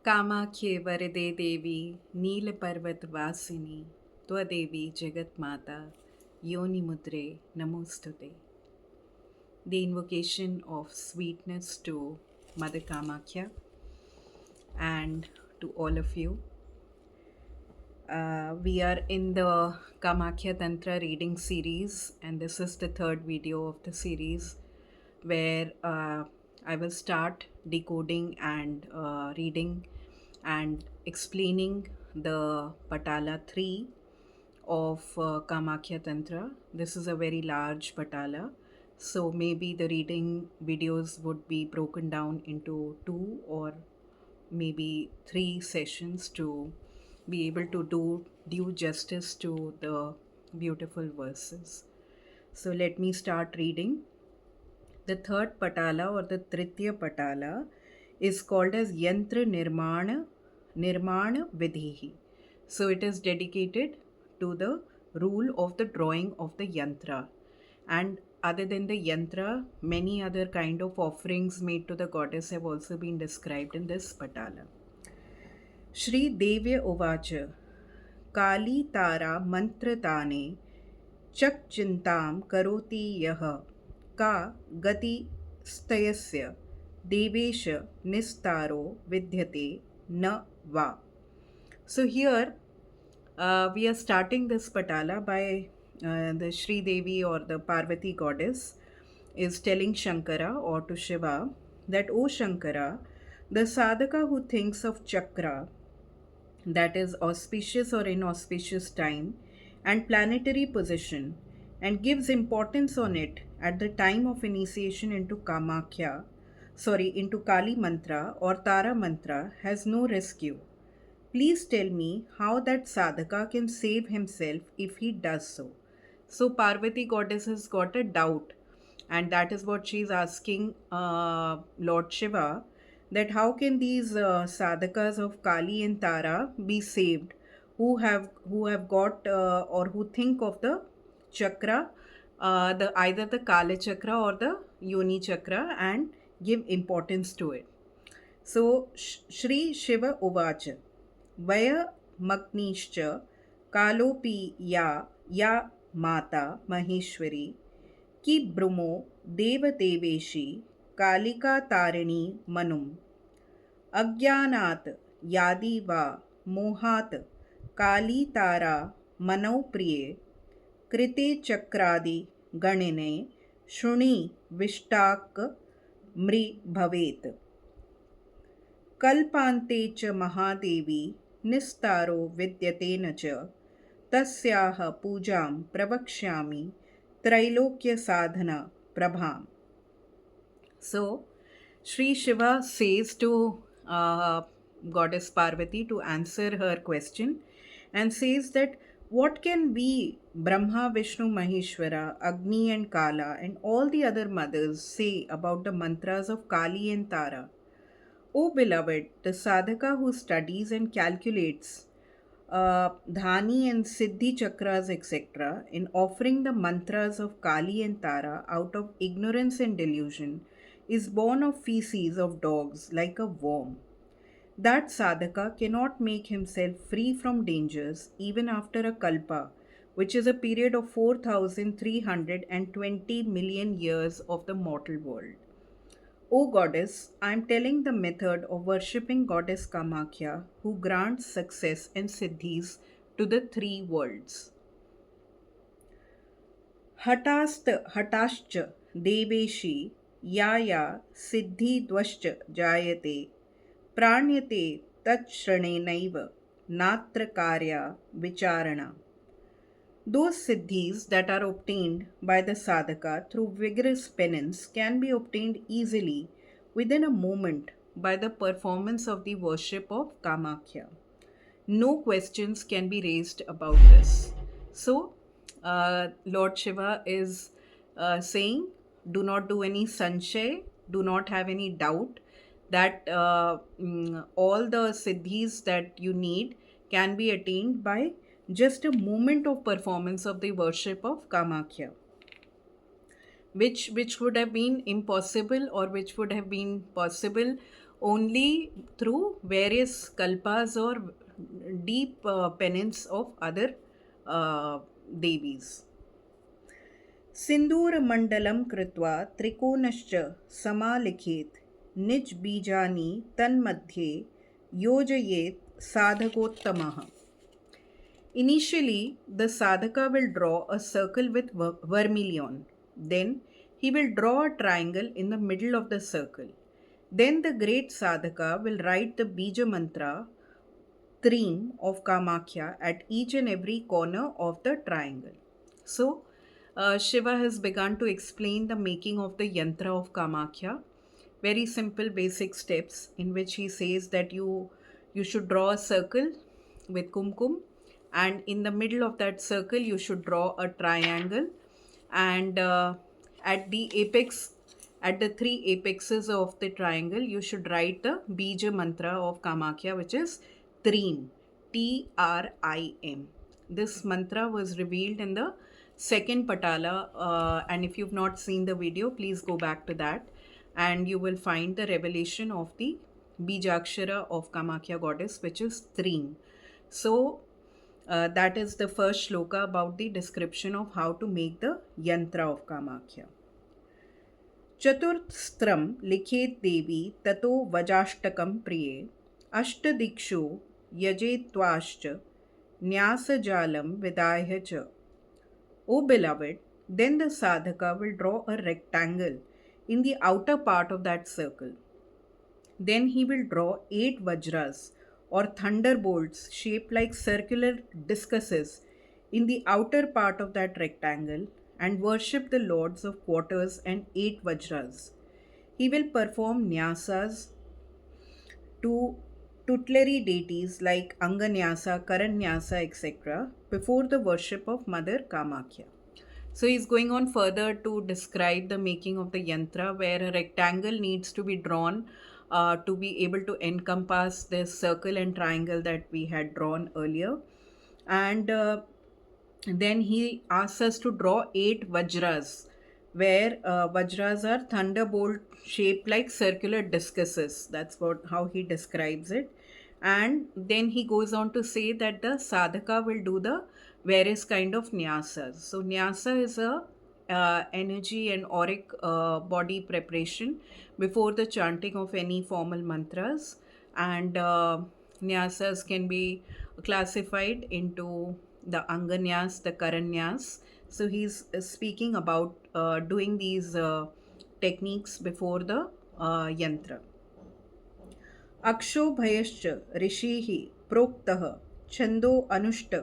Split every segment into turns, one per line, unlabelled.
कामाख्ये वरदे देवी नीलपर्वतवासिनी त्वदेवी जगत्माता योनिमुद्रे नमोस्तुते. The invocation of sweetness to Mother Kamakhya and to all of you. We are in the Kamakhya Tantra reading series, and this is the third video of the series where I will start decoding and reading and explaining the Patala 3 of Kamakhya Tantra. This is a very large Patala, so maybe the reading videos would be broken down into two or maybe three sessions to be able to do due justice to the beautiful verses. So let me start reading. The third Patala or the Tritya Patala is called as Yantra Nirmana Vidhihi. So it is dedicated to the rule of the drawing of the yantra. And other than the yantra, many other kind of offerings made to the goddess have also been described in this Patala. Shri Devya Uvacha Kali Tara Mantratane Chak Chintam Karoti Yaha Ka Gati Stayasya Devesha Nistaro Vidyate Na Va. So here we are starting this Patala by the Sri Devi or the Parvati goddess is telling Shankara or to Shiva that, O Shankara, the sadhaka who thinks of chakra, that is auspicious or inauspicious time, and planetary position, and gives importance on it at the time of initiation into into Kali mantra or Tara mantra, has no rescue. Please tell me how that sadhaka can save himself if he does so. So Parvati goddess has got a doubt, and that is what she is asking Lord Shiva, that how can these sadhakas of Kali and Tara be saved, who have got or who think of the chakra, the either the Kala chakra or the Yoni chakra, and give importance to it. So Shri Shiva Uvacha वयमग्निश्च कालोऽपि या माता महेश्वरी कि ब्रुमो देवदेवेशी कालिकातारिणी मनुम् अज्ञानात् यादि वा मोहात् काली तारा मनोप्रिये कृते चक्रादि गणने शृणि विष्टाक मृ भवेत् कल्पान्ते च महादेवी निस्तारो विद्यते न च तस्याः पूजां प्रवक्ष्यामि त्रैलोक्यसाधना प्रभाम्. So, Sri Shiva says to Goddess Parvati to answer her question and says that what can we, Brahma, Vishnu, Maheshwara, Agni, and Kala, and all the other mothers say about the mantras of Kali and Tara? O beloved, the sadhaka who studies and calculates dhani and siddhi chakras, etc., in offering the mantras of Kali and Tara out of ignorance and delusion, is born of feces of dogs like a worm. That sadhaka cannot make himself free from dangers even after a kalpa, which is a period of 4,320 million years of the mortal world. O goddess, I am telling the method of worshipping goddess Kamakhya, who grants success and siddhis to the three worlds. Hatascha deveshi ya siddhi dvascha jayate pranyate tachshranenaiva natra karya vicharana. Those siddhis that are obtained by the sadhaka through vigorous penance can be obtained easily within a moment by the performance of the worship of Kamakhya. No questions can be raised about this. So, Lord Shiva is saying, do not do any sanshay, do not have any doubt that all the siddhis that you need can be attained by just a moment of performance of the worship of Kamakhya, which would have been impossible or which would have been possible only through various kalpas or deep penance of other devis. सिन्दूरमण्डलं कृत्वा त्रिकोणश्च समालिखेत् निजबीजानि तन्मध्ये योजयेत् साधकोत्तमः. Initially, the sadhaka will draw a circle with vermilion. Then, he will draw a triangle in the middle of the circle. Then, the great sadhaka will write the bija mantra Trim of Kamakhya at each and every corner of the triangle. So, Shiva has begun to explain the making of the yantra of Kamakhya. Very simple, basic steps in which he says that you should draw a circle with kumkum, and in the middle of that circle you should draw a triangle, and at the apex, at the three apexes of the triangle, you should write the bija mantra of Kamakhya, which is Trim, Trim. This mantra was revealed in the second Patala, and if you've not seen the video, please go back to that, and you will find the revelation of the Bijakshara of Kamakhya goddess, which is Trim. So, that is the first shloka about the description of how to make the yantra of Kamakhya. चतुर्थस्त्रं लिखेत् देवी ततो वजाष्टकं प्रिये अष्टदिक्षु यजेत्वाश्च न्यासजालं विदाय च. O beloved, then the sadhaka will draw a rectangle in the outer part of that circle. Then he will draw 8 vajras or thunderbolts shaped like circular discuses in the outer part of that rectangle and worship the lords of quarters and 8 vajras. He will perform nyasas to tutelary deities like Anganyasa, Karanyasa, etc. before the worship of Mother Kamakhya. So he's going on further to describe the making of the yantra, where a rectangle needs to be drawn to be able to encompass this circle and triangle that we had drawn earlier. And then he asks us to draw 8 vajras, where vajras are thunderbolt shaped like circular discuses. That's how he describes it. And then he goes on to say that the sadhaka will do the various kind of nyasas. So nyasa is a energy and auric body preparation before the chanting of any formal mantras, and nyasas can be classified into the anganyas, the karanyas. So he's speaking about doing these techniques before the yantra. अक्षोभयश्च ऋषिः प्रोक्तः छन्दो अनुष्ट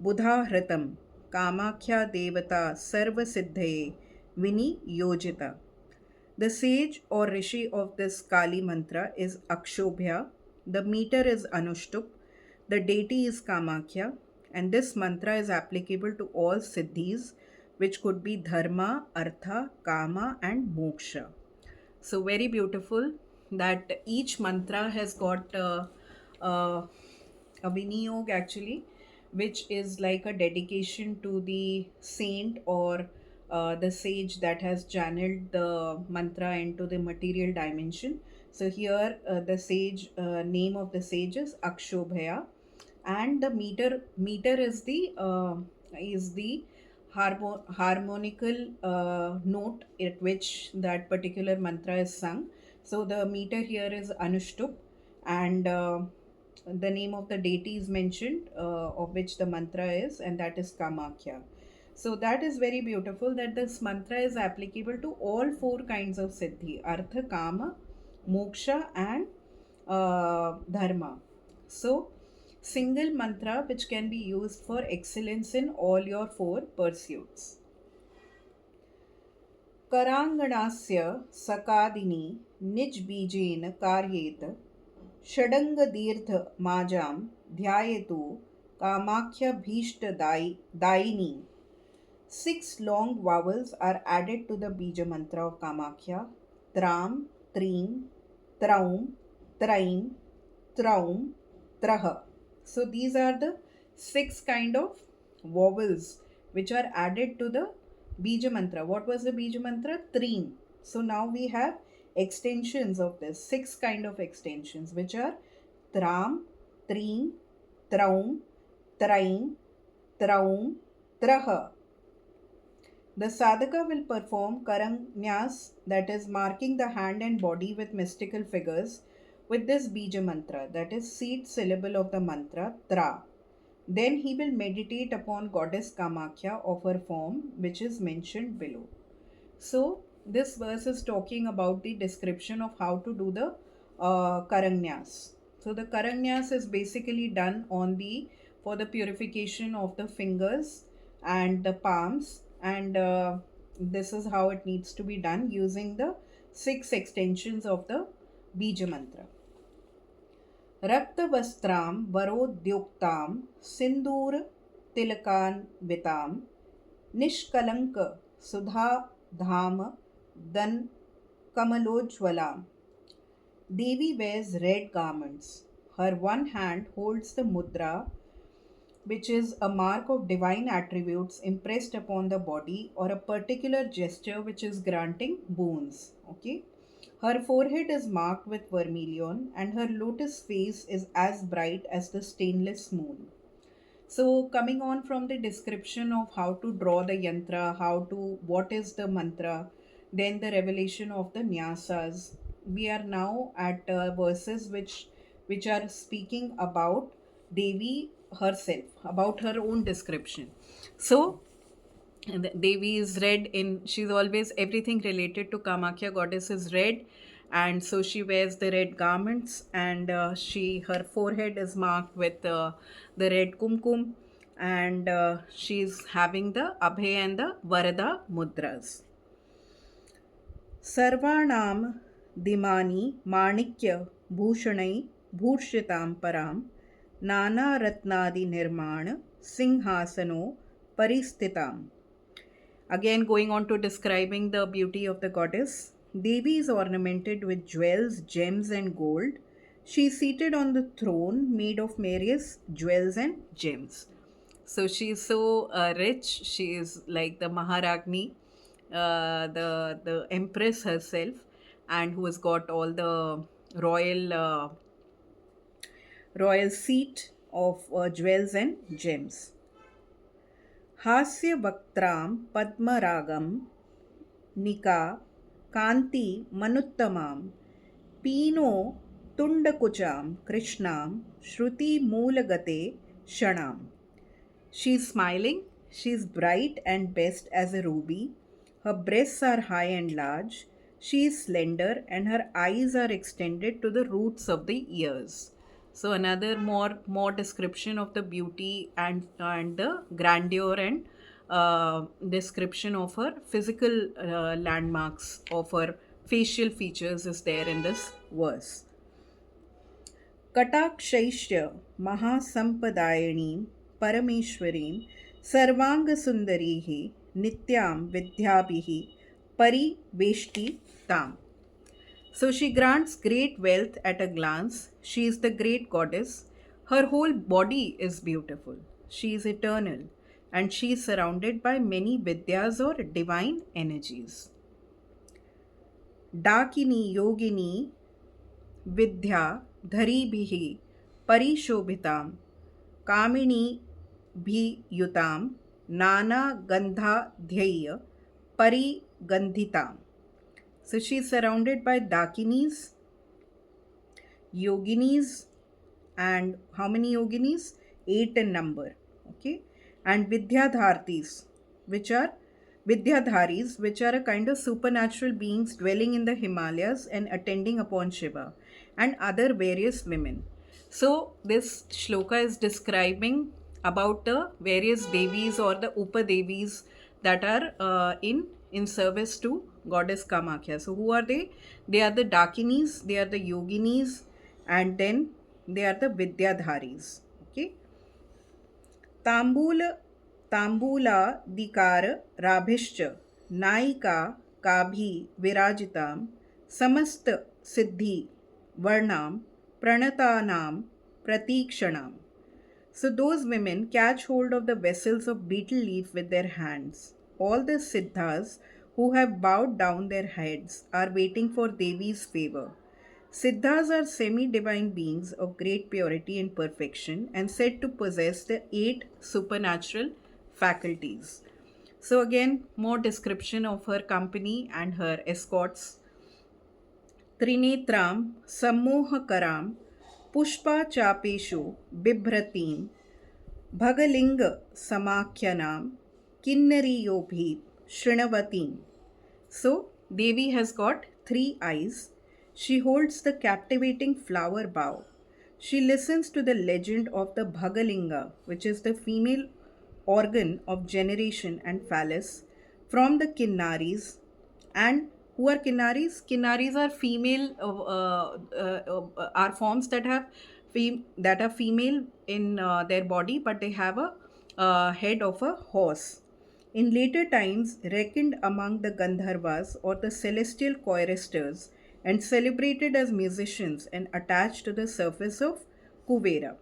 बुधाहृतं कामाख्या देवता सर्वसिद्धये विनियोजिता. The sage or rishi of this Kali mantra is Akshobhya, the meter is Anushtup, the deity is Kamakhya, and this mantra is applicable to all siddhis, which could be dharma, artha, kama, and moksha. So, very beautiful that each mantra has got a viniyog actually, which is like a dedication to the saint or the sage that has channeled the mantra into the material dimension. So here the sage name of the sage is Akshobhaya, and the meter is the harmonical note at which that particular mantra is sung. So the meter here is Anushtup, and the name of the deity is mentioned, of which the mantra is, and that is Kamakhya. So that is very beautiful that this mantra is applicable to all 4 kinds of siddhi: artha, kama, moksha, and dharma. So single mantra which can be used for excellence in all your 4 pursuits. कराङ्गणास्य सकादिनी निजबीजेन कार्येत षडङ्गदीर्घमाजां ध्यायतु कामाख्याभीष्टदायिनी. 6 long vowels are added to the bija mantra of Kamakhya: Tram, Trim, Traum, Traim, Traum, Traha. So these are the 6 kind of vowels which are added to the bija mantra. What was the bija mantra? Trim. So now we have extensions of this, six kind of extensions, which are Tram, Trim, Traum, Traim, Traum, Traha. The sadhaka will perform karanyas, that is, marking the hand and body with mystical figures, with this bija mantra, that is, seed syllable of the mantra, Tra. Then he will meditate upon goddess Kamakhya of her form, which is mentioned below. So, this verse is talking about the description of how to do the karanyas. So, the karanyas is basically done on the for the purification of the fingers and the palms, and this is how it needs to be done using the six extensions of the Bija mantra. रक्तवस्त्रां वरोद्युक्तां सिन्दूरतिलकान्वितां निष्कलङ्क सुधाधाम then kamalojwalam. Devi wears red garments. Her one hand holds the mudra, which is a mark of divine attributes impressed upon the body, or a particular gesture which is granting boons. Okay. Her forehead is marked with vermilion, and her lotus face is as bright as the stainless moon. So, coming on from the description of how to draw the yantra, what is the mantra, then the revelation of the nyasas, we are now at verses which are speaking about Devi herself, about her own description. So, Devi is red she's always everything related to Kamakhya goddess is red, and so she wears the red garments, and her forehead is marked with the red kumkum, and she's having the Abhay and the Varada mudras. Sarvanam Dimani Manikya Bhushanai Bhushitam Param Nana Ratnadi Nirmana Singhasano Paristitam. Again, going on to describing the beauty of the goddess, Devi is ornamented with jewels, gems, and gold. She is seated on the throne made of various jewels and gems. So she is so rich. She is like the Maharagni, the empress herself, and who has got all the royal seat of jewels and gems. हास्य वक्त्रां पद्मरागं निका कांति मनुत्तमां पीनो तुंडकुचां कृष्णां श्रुति मूलगते क्षणाम. She is smiling, she is bright and best as a ruby, her breasts are high and large, she is slender, and her eyes are extended to the roots of the ears. So another more description of the beauty and the grandeur and description of her physical landmarks of her facial features is there in this verse. कटाक्षैश्च महासम्पदायिनीं परमेश्वरीं सर्वाङ्गसुन्दरीः नित्यां विद्याभिः परिवेष्टिताम्. So she grants great wealth at a glance. She is the great goddess. Her whole body is beautiful. She is eternal, and she is surrounded by many vidyas or divine energies. Dakini yogini vidya dharibhihi parishobhitam kamini bhi yutam nana gandha dhyaya parigandhitam. So she is surrounded by Dakinis, Yoginis, and how many Yoginis? 8 in number. Okay, and Vidyadhartis, which are Vidyadharis, which are a kind of supernatural beings dwelling in the Himalayas and attending upon Shiva, and other various women. So this shloka is describing about the various devis or the Upadevis that are in service to goddess Kamakhya. So who are they? They are the Dakinis, they are the Yoginis, and then they are the Vidyadharis. Okay. तांबूलादिकार राभिश्च नायिका काभि विराजितां समस्त सिद्धि वर्णाम प्रणतानाम प्रतीक्षणाम. So those women catch hold of the vessels of betel leaf with their hands. All the siddhas who have bowed down their heads are waiting for Devi's favor. Siddhas are semi divine beings of great purity and perfection and said to possess the eight supernatural faculties. So, again, more description of her company and her escorts. त्रिनेत्रां सम्मोहकरां पुष्पाचापेषु बिभ्रतीं भगलिङ्गसमाख्यानां किन्नरीयोभिः शृण्वतीम्. So, Devi has got three eyes. She holds the captivating flower bough. She listens to the legend of the Bhagalinga, which is the female organ of generation and phallus, from the Kinnaris. And who are Kinnaris? Kinnaris are female, are forms that have that are female in their body, but they have a head of a horse. In later times, reckoned among the Gandharvas or the celestial choristers and celebrated as musicians and attached to the surface of Kuvera.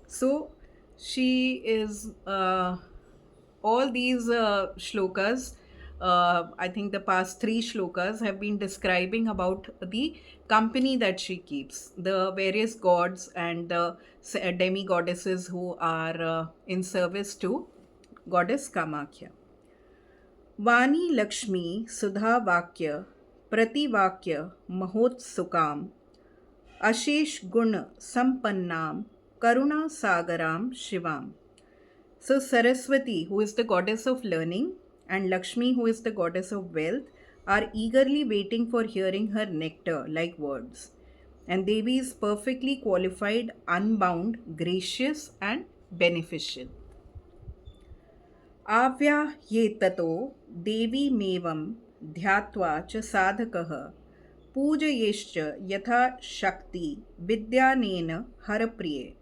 So, she is all these shlokas. I think the past three shlokas have been describing about the company that she keeps, the various gods and the demi goddesses who are in service to goddess Kamakhya. वाणी लक्ष्मी सुधा वाक्य प्रतिवाक्य महोत्सुकाम अशेष गुण संपन्नाम करुणा सागराम शिवाम. So Saraswati, who is the goddess of learning, and Lakshmi, who is the goddess of wealth, are eagerly waiting for hearing her nectar like words. And Devi is perfectly qualified, unbound, gracious, and beneficial. आव्याह्येततो देवीमेवं ध्यात्वा च साधकः पूजयेश्च यथा शक्ति विद्यानेन हरप्रिये.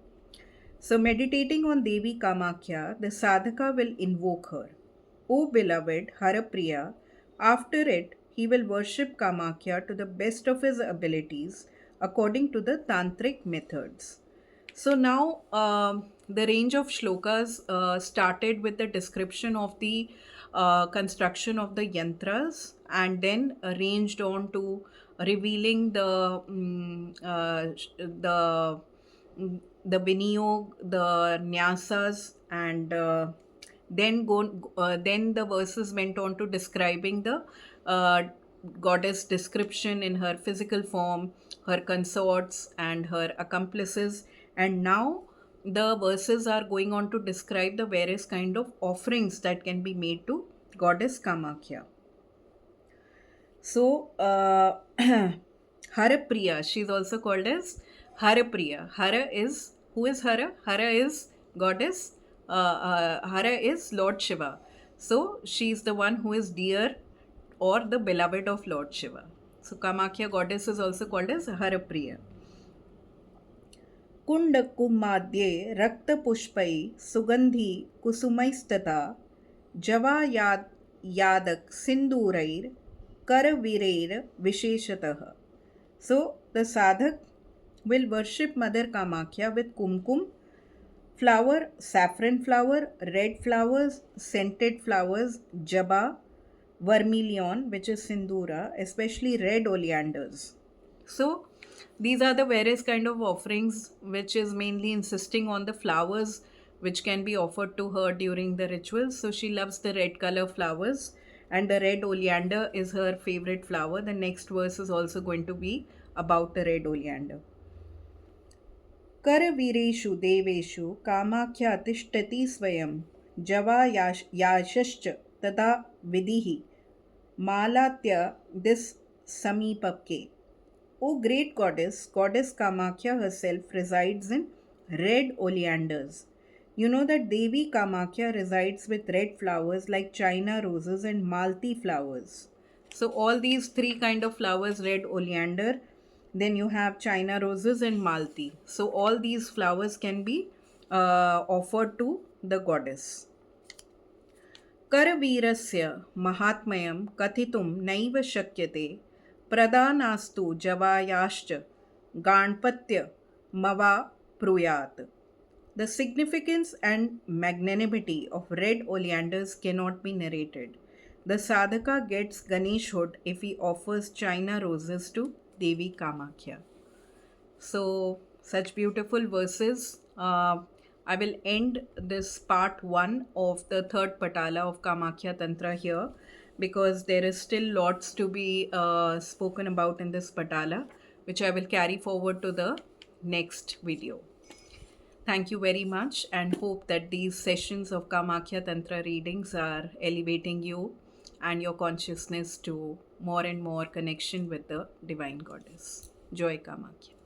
So, meditating on Devi Kamakhya, the sadhaka will invoke her. O beloved Harapriya, after it, he will worship Kamakhya to the best of his abilities according to the tantric methods. So, now the range of shlokas started with the description of the construction of the yantras and then ranged on to revealing the vinayog, the nyasas, and then the verses went on to describing the goddess description in her physical form, her consorts, and her accomplices. And now the verses are going on to describe the various kind of offerings that can be made to goddess Kamakhya. So, Harapriya, she is also called as Harapriya. Hara is, who is Hara? Hara is goddess, Hara is Lord Shiva. So, she is the one who is dear or the beloved of Lord Shiva. So, Kamakhya goddess is also called as Harapriya. कुण्डकुमाद्ये रक्तपुष्पै सुगन्धि कुसुमैस्तथा जवायादक सिन्दूरैर करवीरैर विशेषतः. So the sadhak will worship Mother Kamakhya with kumkum flower, saffron flower, red flowers, scented flowers, jaba, vermilion, which is sindura, especially red oleanders. So these are the various kind of offerings which is mainly insisting on the flowers which can be offered to her during the rituals. So she loves the red color flowers and the red oleander is her favorite flower. The next verse is also going to be about the red oleander. करवीरेषु देवेषु कामाख्या तिष्ठति स्वयं जवा याशश्च तदा विधिः मालात्य this samipapke. O great goddess, goddess Kamakhya herself resides in red oleanders. You know that Devi Kamakhya resides with red flowers like China roses and Malti flowers. So all these three kind of flowers, red oleander, then you have China roses and Malti. So all these flowers can be offered to the goddess. करवीरस्य महात्म्यं कथितुं नैव शक्यते प्रदानास्तु जवायाश्च गाणपत्य मवा प्रूयात्. The significance and magnanimity of red oleanders cannot be narrated. The sadhaka gets Ganeshhood if he offers China roses to Devi Kamakhya. So, such beautiful verses. I will end this part one of the third patala of Kamakhya Tantra here because there is still lots to be spoken about in this patala, which I will carry forward to the next video. Thank you very much and hope that these sessions of Kamakhya Tantra readings are elevating you and your consciousness to more and more connection with the Divine Goddess. Joy Kamakhya.